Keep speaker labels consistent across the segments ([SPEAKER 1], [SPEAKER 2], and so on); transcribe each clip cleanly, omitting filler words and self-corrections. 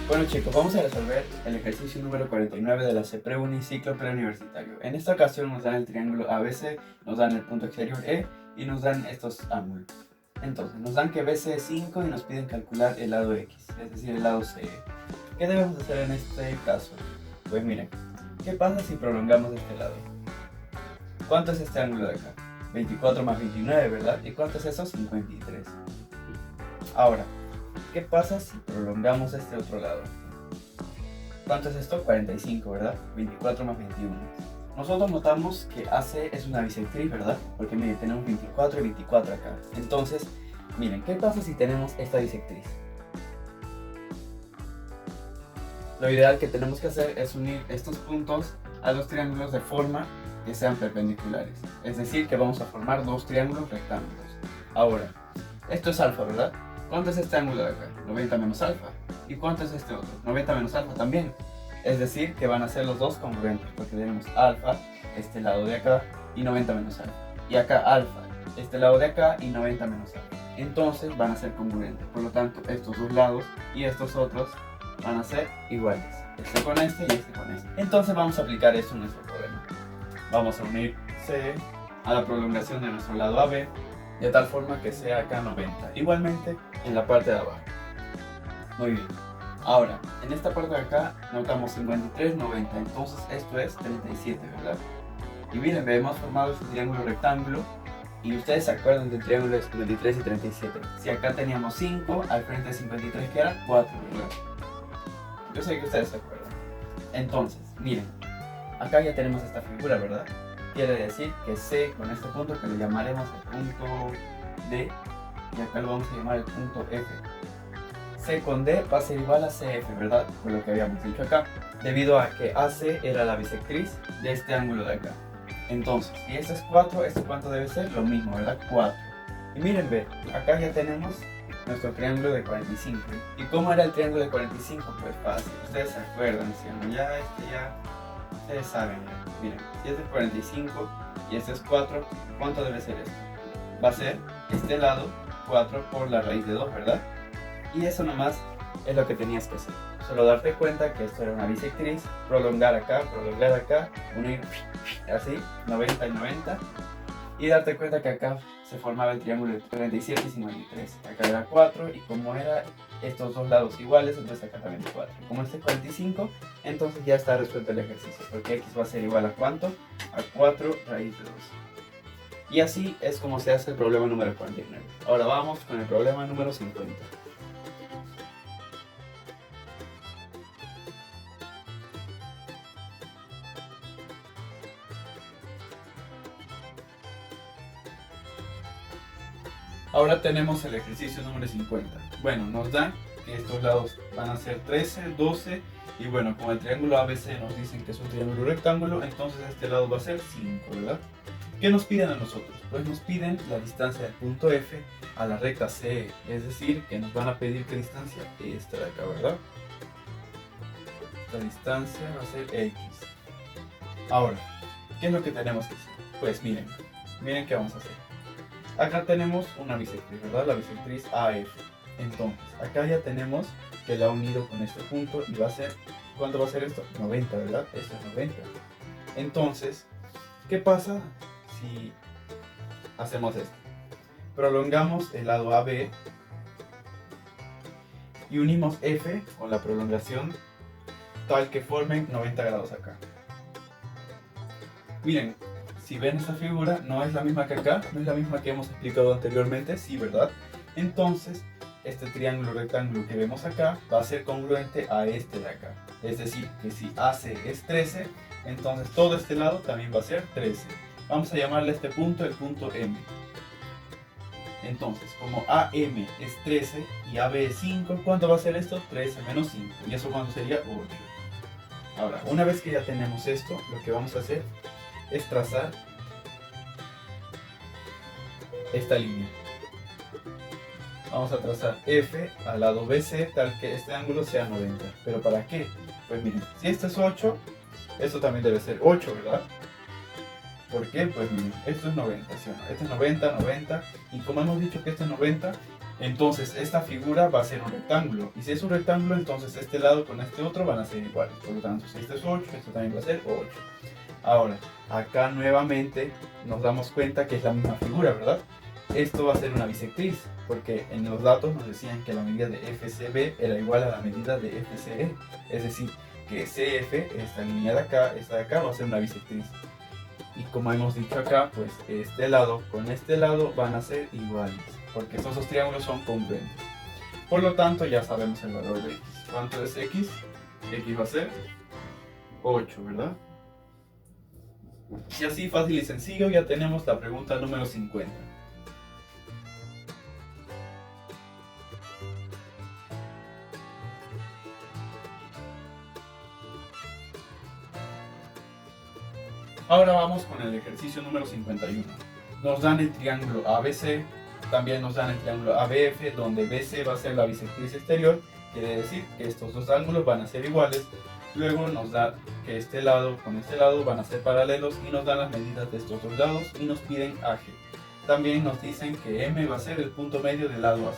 [SPEAKER 1] Bueno chicos, vamos a resolver el ejercicio número 49 de la CPREUNI ciclo preuniversitario. En esta ocasión nos dan el triángulo ABC, nos dan el punto exterior E y nos dan estos ángulos. Entonces, nos dan que BC es 5 y nos piden calcular el lado X, es decir, el lado CE. ¿Qué debemos hacer en este caso? Pues miren, ¿qué pasa si prolongamos este lado? ¿Cuánto es este ángulo de acá? 24 más 29, ¿verdad? ¿Y cuánto es eso? 53. Ahora, ¿qué pasa si prolongamos este otro lado? ¿Cuánto es esto? 45, ¿verdad? 24 más 21. Nosotros notamos que AC es una bisectriz, ¿verdad? Porque miren, tenemos 24 y 24 acá. Entonces, miren, ¿qué pasa si tenemos esta bisectriz? Lo ideal que tenemos que hacer es unir estos puntos a los triángulos de forma que sean perpendiculares. Es decir, que vamos a formar dos triángulos rectángulos. Ahora, esto es alfa, ¿verdad? ¿Cuánto es este ángulo de acá? 90 menos alfa. ¿Y cuánto es este otro? 90 menos alfa también. Es decir, que van a ser los dos congruentes, porque tenemos alfa, este lado de acá, y 90 menos alfa. Y acá alfa, este lado de acá, y 90 menos alfa. Entonces van a ser congruentes. Por lo tanto, estos dos lados y estos otros van a ser iguales. Este con este y este con este. Entonces vamos a aplicar esto en nuestro problema. Vamos a unir C a la prolongación de nuestro lado AB, de tal forma que sea acá 90. Igualmente en la parte de abajo. Muy bien. Ahora, en esta parte de acá notamos 53, 90. Entonces esto es 37, ¿verdad? Y miren, hemos formado este triángulo rectángulo. Y ustedes se acuerdan del triángulo de 53 y 37. Si acá teníamos 5, al frente de 53 que era 4, ¿verdad? Yo sé que ustedes se acuerdan. Entonces, miren, acá ya tenemos esta figura, ¿verdad? Quiere decir que C con este punto, que le llamaremos el punto D, y acá lo vamos a llamar el punto F. C con D va a ser igual a CF, ¿verdad? Por lo que habíamos dicho acá, debido a que AC era la bisectriz de este ángulo de acá. Entonces, si este es 4, ¿este cuánto debe ser? Lo mismo, ¿verdad? 4. Y miren, ve, acá ya tenemos nuestro triángulo de 45. ¿Y cómo era el triángulo de 45? Pues fácil, ustedes se acuerdan, ¿sí? Ya, ustedes saben, ya. Miren, si este es 45 y este es 4, ¿cuánto debe ser esto? Va a ser este lado 4 por la raíz de 2, ¿verdad? Y eso nomás es lo que tenías que hacer. Solo darte cuenta que esto era una bisectriz, prolongar acá, unir así, 90 y 90. Y darte cuenta que acá se formaba el triángulo de 37 y 53. Acá era 4 y como era estos dos lados iguales, entonces acá también es 4. Como este es 45, entonces ya está resuelto el ejercicio. Porque x va a ser igual a ¿cuánto? A 4 raíz de 2. Y así es como se hace el problema número 49. Ahora vamos con el problema número 50. Ahora tenemos el ejercicio número 50. Bueno, nos dan que estos lados van a ser 13, 12 y bueno, con el triángulo ABC nos dicen que es un triángulo rectángulo, entonces este lado va a ser 5, ¿verdad? ¿Qué nos piden a nosotros? Pues nos piden la distancia del punto F a la recta CE, es decir, que nos van a pedir qué distancia, esta de acá, ¿verdad? Esta distancia va a ser X. Ahora, ¿qué es lo que tenemos que hacer? Pues miren qué vamos a hacer. Acá tenemos una bisectriz, ¿verdad? La bisectriz AF. Entonces, acá ya tenemos que la ha unido con este punto y va a ser, ¿cuánto va a ser esto? 90, ¿verdad? Esto es 90. Entonces, ¿qué pasa si hacemos esto? Prolongamos el lado AB y unimos F con la prolongación tal que formen 90 grados acá. Miren, si ven esta figura, no es la misma que acá, no es la misma que hemos explicado anteriormente, sí, ¿verdad? Entonces, este triángulo rectángulo que vemos acá va a ser congruente a este de acá. Es decir, que si AC es 13, entonces todo este lado también va a ser 13. Vamos a llamarle a este punto el punto M. Entonces, como AM es 13 y AB es 5, ¿cuánto va a ser esto? 13 menos 5. ¿Y eso cuánto sería? 8. Ahora, una vez que ya tenemos esto, lo que vamos a hacer es trazar esta línea. Vamos a trazar F al lado BC tal que este ángulo sea 90. ¿Pero para qué? Pues miren, si esto es 8, esto también debe ser 8, ¿verdad? ¿Por qué? Pues miren, esto es 90, ¿sí o no? Esto es 90, 90, y como hemos dicho que esto es 90, Entonces esta figura va a ser un rectángulo, y si es un rectángulo, entonces este lado con este otro van a ser iguales. Por lo tanto, si este es 8, esto también va a ser 8. Ahora, acá nuevamente nos damos cuenta que es la misma figura, ¿verdad? Esto va a ser una bisectriz, porque en los datos nos decían que la medida de FCB era igual a la medida de FCE. Es decir, que CF, esta línea de acá va a ser una bisectriz. Y como hemos dicho acá, pues este lado con este lado van a ser iguales, porque estos dos triángulos son congruentes. Por lo tanto, ya sabemos el valor de x. ¿Cuánto es x? X va a ser 8, ¿verdad? Y así, fácil y sencillo, ya tenemos la pregunta número 50. Ahora vamos con el ejercicio número 51. Nos dan el triángulo ABC, también nos dan el triángulo ABF, donde BC va a ser la bisectriz exterior, quiere decir que estos dos ángulos van a ser iguales. Luego nos da que este lado con este lado van a ser paralelos y nos dan las medidas de estos dos lados y nos piden AG. También nos dicen que M va a ser el punto medio del lado AC.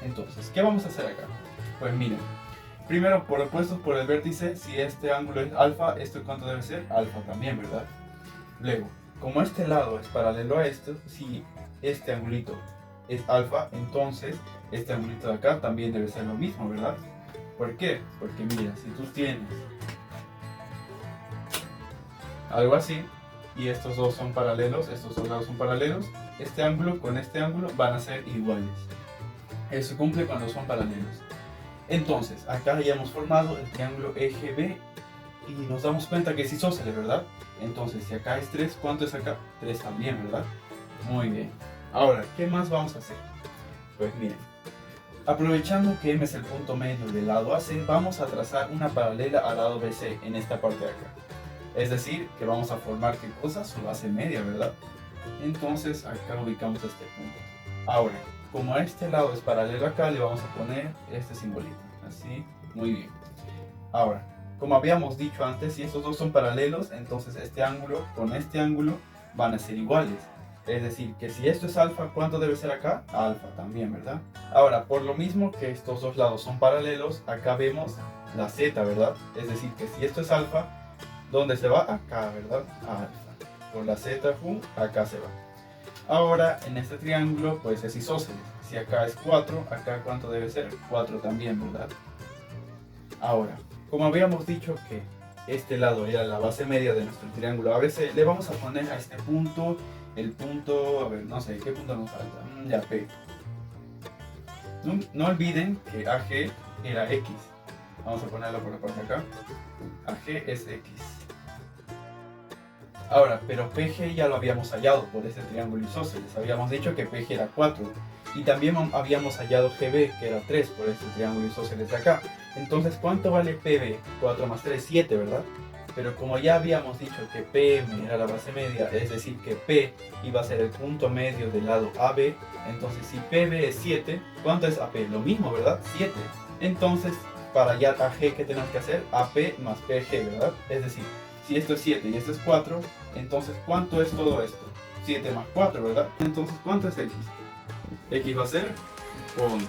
[SPEAKER 1] Entonces, ¿qué vamos a hacer acá? Pues miren, primero por opuestos por el vértice, si este ángulo es alfa, ¿esto cuánto debe ser? Alfa también, ¿verdad? Luego, como este lado es paralelo a esto, si este angulito es alfa, entonces este angulito de acá también debe ser lo mismo, ¿verdad? ¿Por qué? Porque mira, si tú tienes algo así, y estos dos son paralelos, estos dos lados son paralelos, este ángulo con este ángulo van a ser iguales. Eso cumple cuando son paralelos. Entonces, acá ya hemos formado el triángulo EGB y nos damos cuenta que es isósceles, ¿verdad? Entonces, si acá es 3, ¿cuánto es acá? 3 también, ¿verdad? Muy bien. Ahora, ¿qué más vamos a hacer? Pues miren, aprovechando que M es el punto medio del lado AC, vamos a trazar una paralela al lado BC en esta parte de acá. Es decir, que vamos a formar, ¿qué cosa? Su base media, ¿verdad? Entonces, acá ubicamos este punto. Ahora, como este lado es paralelo acá, le vamos a poner este simbolito. Así, muy bien. Ahora, como habíamos dicho antes, si estos dos son paralelos, entonces este ángulo con este ángulo van a ser iguales. Es decir, que si esto es alfa, ¿cuánto debe ser acá? Alfa también, ¿verdad? Ahora, por lo mismo que estos dos lados son paralelos, acá vemos la z, ¿verdad? Es decir, que si esto es alfa, ¿dónde se va? Acá, ¿verdad? A alfa. Por la z, acá se va. Ahora, en este triángulo, pues es isósceles. Si acá es 4, acá ¿cuánto debe ser? 4 también, ¿verdad? Ahora, como habíamos dicho que este lado era la base media de nuestro triángulo ABC, le vamos a poner a este punto, el punto, a ver, no sé, ¿qué punto nos falta? Ya, P. No olviden que AG era X. Vamos a ponerlo por la parte de acá. AG es X. Ahora, pero PG ya lo habíamos hallado por ese triángulo isósceles. Habíamos dicho que PG era 4. Y también habíamos hallado GB, que era 3 por este triángulo isósceles de acá. Entonces, ¿cuánto vale PB? 4 más 3, 7, ¿verdad? Pero como ya habíamos dicho que PM era la base media, es decir, que P iba a ser el punto medio del lado AB, entonces si PB es 7, ¿cuánto es AP? Lo mismo, ¿verdad? 7. Entonces, para hallar AG, ¿qué tenemos que hacer? AP más PG, ¿verdad? Es decir, si esto es 7 y esto es 4, entonces ¿cuánto es todo esto? 7 más 4, ¿verdad? Entonces, ¿cuánto es X? X va a ser 11.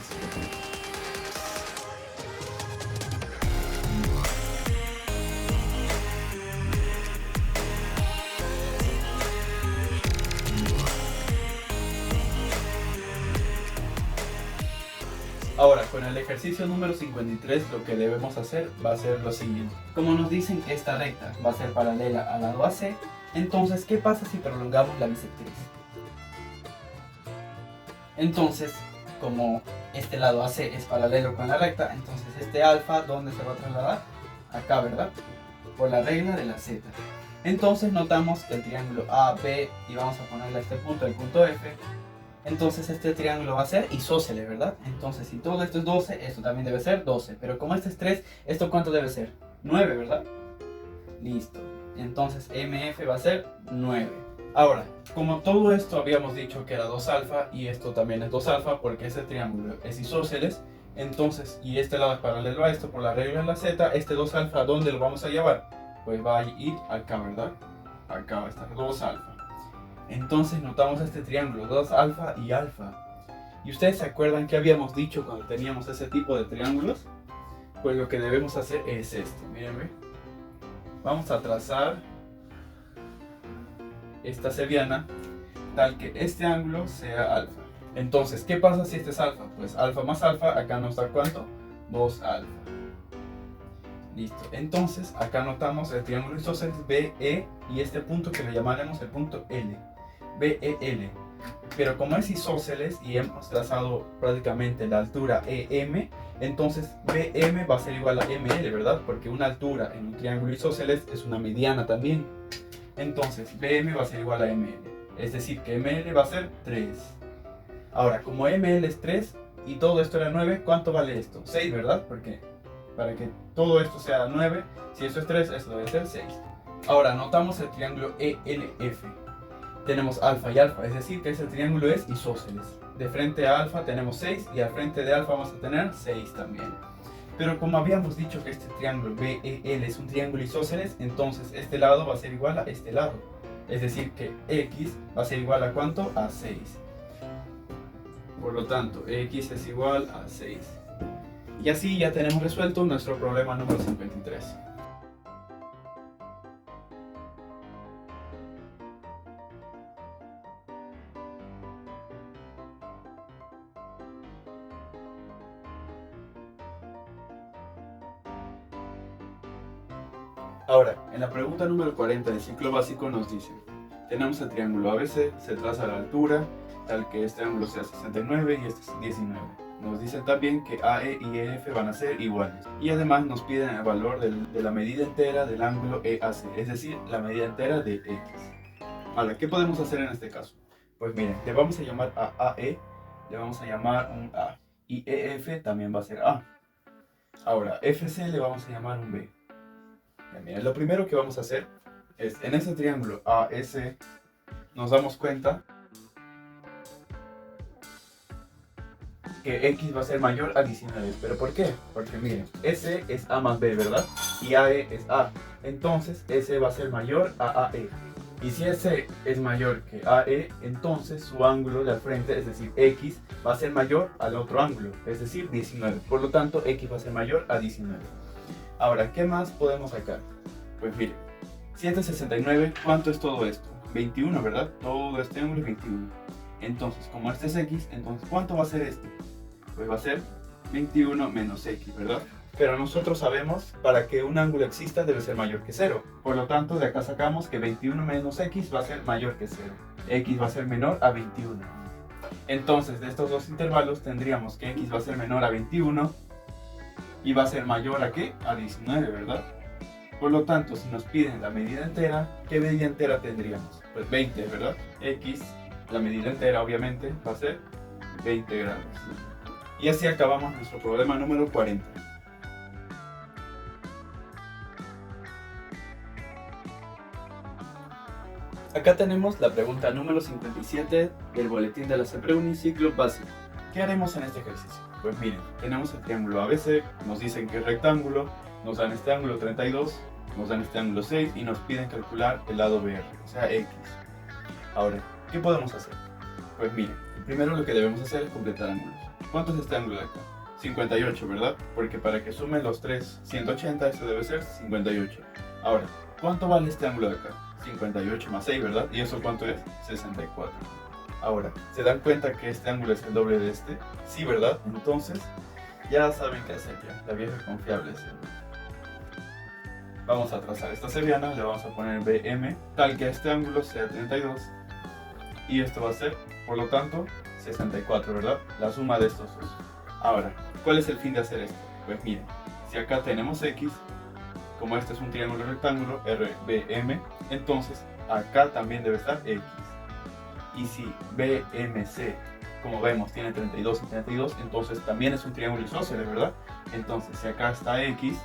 [SPEAKER 1] Ahora, con el ejercicio número 53, lo que debemos hacer va a ser lo siguiente. Como nos dicen que esta recta va a ser paralela al lado AC, entonces, ¿qué pasa si prolongamos la bisectriz? Entonces, como este lado AC es paralelo con la recta, entonces este alfa, ¿dónde se va a trasladar? Acá, ¿verdad? Por la regla de la Z. Entonces notamos que el triángulo AB, y vamos a ponerle a este punto, el punto F, entonces este triángulo va a ser isósceles, ¿verdad? Entonces si todo esto es 12, esto también debe ser 12. Pero como este es 3, ¿esto cuánto debe ser? 9, ¿verdad? Listo. Entonces MF va a ser 9. Ahora, como todo esto habíamos dicho que era 2 alfa, y esto también es 2 alfa porque este triángulo es isósceles, entonces, y este lado es paralelo a esto por la regla de la Z, este 2 alfa, ¿dónde lo vamos a llevar? Pues va a ir acá, ¿verdad? Acá va a estar 2 alfa. Entonces notamos este triángulo, 2 alfa y alfa. ¿Y ustedes se acuerdan qué habíamos dicho cuando teníamos ese tipo de triángulos? Pues lo que debemos hacer es esto, mírenme. Vamos a trazar esta seriana tal que este ángulo sea alfa. Entonces, ¿qué pasa si este es alfa? Pues alfa más alfa, acá nos da ¿cuánto? 2 alfa. Listo. Entonces, acá notamos el triángulo isósceles BE y este punto que le llamaremos el punto L. BEL. Pero como es isósceles y hemos trazado prácticamente la altura EM, entonces BM va a ser igual a ML, ¿verdad? Porque una altura en un triángulo isósceles es una mediana también. Entonces, BM va a ser igual a ML. Es decir, que ML va a ser 3. Ahora, como ML es 3 y todo esto era 9, ¿cuánto vale esto? 6, ¿verdad? Porque para que todo esto sea 9, si esto es 3, esto debe ser 6. Ahora, notamos el triángulo ELF. Tenemos alfa y alfa, es decir, que ese triángulo es isósceles. De frente a alfa tenemos 6 y al frente de alfa vamos a tener 6 también. Pero como habíamos dicho que este triángulo BEL es un triángulo isósceles, entonces este lado va a ser igual a este lado. Es decir, que X va a ser igual a ¿cuánto? A 6. Por lo tanto, X es igual a 6. Y así ya tenemos resuelto nuestro problema número 53. Ahora, en la pregunta número 40 del ciclo básico nos dice: tenemos el triángulo ABC, se traza la altura, tal que este ángulo sea 69 y este es 19. Nos dice también que AE y EF van a ser iguales. Y además nos piden el valor de la medida entera del ángulo EAC, es decir, la medida entera de X. Ahora, ¿qué podemos hacer en este caso? Pues miren, le vamos a llamar a AE, le vamos a llamar un A. Y EF también va a ser A. Ahora, FC le vamos a llamar un B. Bien, lo primero que vamos a hacer es, en ese triángulo AS, nos damos cuenta que X va a ser mayor a 19. ¿Pero por qué? Porque miren, S es A más B, ¿verdad? Y AE es A. Entonces, S va a ser mayor a AE. Y si S es mayor que AE, entonces su ángulo de al frente, es decir, X, va a ser mayor al otro ángulo, es decir, 19. Por lo tanto, X va a ser mayor a 19. Ahora, ¿qué más podemos sacar? Pues miren, 169, ¿cuánto es todo esto? 21, ¿verdad? Todo este ángulo es 21. Entonces, como este es X, entonces, ¿cuánto va a ser esto? Pues va a ser 21 menos X, ¿verdad? Pero nosotros sabemos, para que un ángulo exista debe ser mayor que 0. Por lo tanto, de acá sacamos que 21 menos X va a ser mayor que 0. X va a ser menor a 21. Entonces, de estos dos intervalos tendríamos que X va a ser menor a 21 y va a ser mayor a ¿qué? A 19, ¿verdad? Por lo tanto, si nos piden la medida entera, ¿qué medida entera tendríamos? Pues 20, ¿verdad? X, la medida entera obviamente, va a ser 20 grados. Y así acabamos nuestro problema número 40. Acá tenemos la pregunta número 57 del boletín de la CEPREUNI ciclo básico. ¿Qué haremos en este ejercicio? Pues miren, tenemos el triángulo ABC, nos dicen que es rectángulo, nos dan este ángulo 32, nos dan este ángulo 6 y nos piden calcular el lado BR, o sea X. Ahora, ¿qué podemos hacer? Pues miren, primero lo que debemos hacer es completar ángulos. ¿Cuánto es este ángulo de acá? 58, ¿verdad? Porque para que sumen los tres 180, esto debe ser 58. Ahora, ¿cuánto vale este ángulo de acá? 58 más 6, ¿verdad? ¿Y eso cuánto es? 64. Ahora, ¿se dan cuenta que este ángulo es el doble de este? Sí, ¿verdad? Entonces, ya saben qué hacer ya. La vieja confiable es Vamos a trazar esta seriana, le vamos a poner BM, tal que este ángulo sea 32. Y esto va a ser, por lo tanto, 64, ¿verdad? La suma de estos dos. Ahora, ¿cuál es el fin de hacer esto? Pues miren, si acá tenemos X, como este es un triángulo rectángulo, RBM, entonces acá también debe estar X. Y si BMC, como vemos, tiene 32 y 32, entonces también es un triángulo isósceles, ¿verdad? Entonces, si acá está X,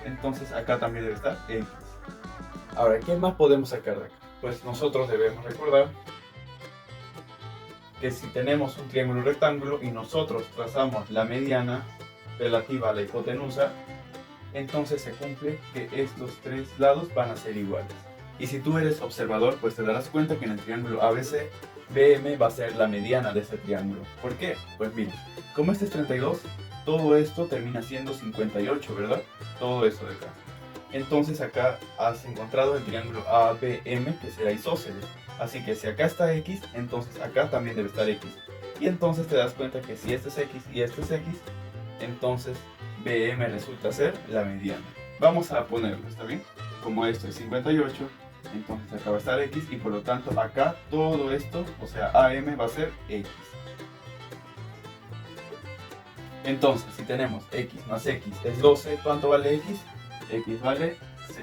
[SPEAKER 1] entonces acá también debe estar X. Ahora, ¿qué más podemos sacar de acá? Pues nosotros debemos recordar que si tenemos un triángulo rectángulo y nosotros trazamos la mediana relativa a la hipotenusa, entonces se cumple que estos tres lados van a ser iguales. Y si tú eres observador, pues te darás cuenta que en el triángulo ABC BM va a ser la mediana de ese triángulo. ¿Por qué? Pues mira, como este es 32, todo esto termina siendo 58, ¿verdad? Todo eso de acá. Entonces acá has encontrado el triángulo ABM, que será isósceles. Así que si acá está X, entonces acá también debe estar X. Y entonces te das cuenta que si este es X y este es X, entonces BM resulta ser la mediana. Vamos a ponerlo, ¿está bien? Como esto es 58, entonces acá va a estar X y por lo tanto acá todo esto, o sea AM va a ser X. Entonces si tenemos X más X es 12, ¿cuánto vale X? X vale 6.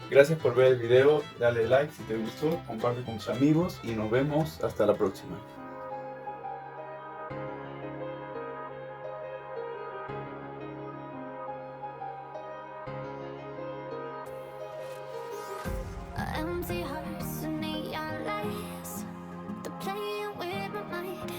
[SPEAKER 1] Gracias por ver el video, dale like si te gustó, comparte con tus amigos y nos vemos hasta la próxima.
[SPEAKER 2] Empty hearts and neon lights, they're playing with my mind.